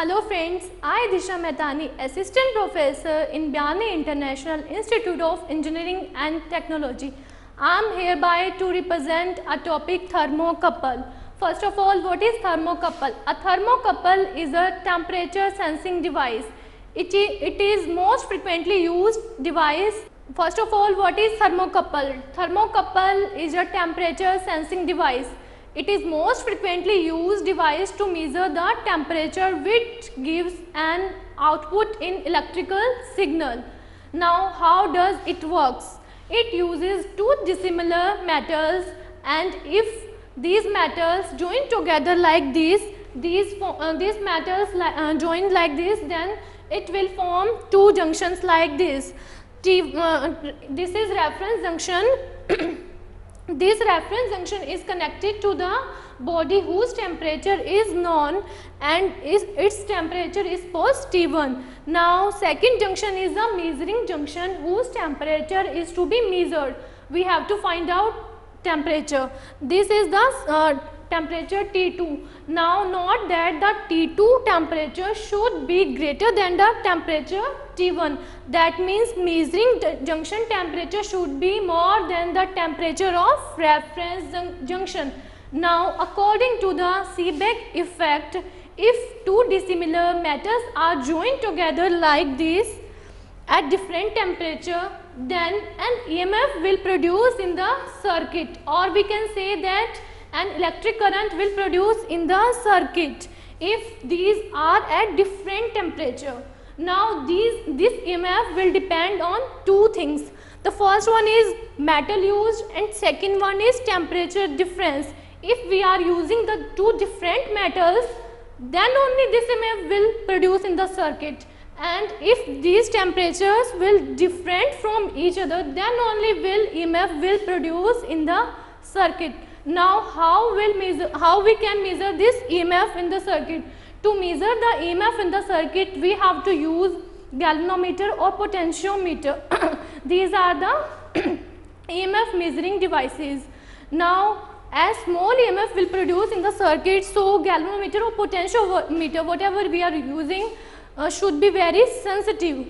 Hello friends, I Disha Mehtani, Assistant Professor in Byani International Institute of Engineering and Technology. I am hereby to represent a topic thermocouple. First of all, what is thermocouple? A thermocouple is a temperature sensing device. It is most frequently used device. First of all, what is thermocouple? Thermocouple is a temperature sensing device. It is most frequently used device to measure the temperature which gives an output in electrical signal. Now how does it works? It uses two dissimilar metals, and if these metals join together like this, these metals join like this, then it will form two junctions like this. This is reference junction. This reference junction is connected to the body whose temperature is known and its temperature is +T1. Now second junction is the measuring junction whose temperature is to be measured. We have to find out temperature. This is the temperature T2. Now note that the T2 temperature should be greater than the temperature T1. That means measuring junction temperature should be more than the temperature of reference junction. Now according to the Seebeck effect, if two dissimilar metals are joined together like this at different temperature, then an EMF will produce in the circuit, or we can say that an electric current will produce in the circuit if these are at different temperature. Now this EMF will depend on two things. The first one is metal used and second one is temperature difference. If we are using the two different metals, then only this EMF will produce in the circuit, and if these temperatures will different from each other, then only will EMF will produce in the circuit. Now how we can measure this EMF in the circuit? To measure the EMF in the circuit, we have to use galvanometer or potentiometer. These are the EMF measuring devices. Now as small EMF will produce in the circuit, so galvanometer or potentiometer, whatever we are using, should be very sensitive.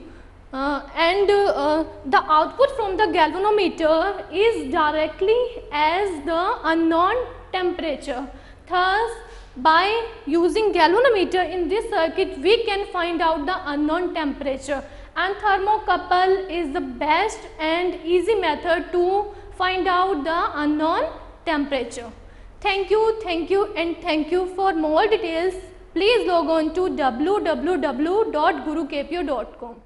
The output from the galvanometer is directly as the unknown temperature. Thus, by using galvanometer in this circuit, we can find out the unknown temperature, and thermocouple is the best and easy method to find out the unknown temperature. Thank you, and thank you. For more details, please log on to www.gurukpo.com.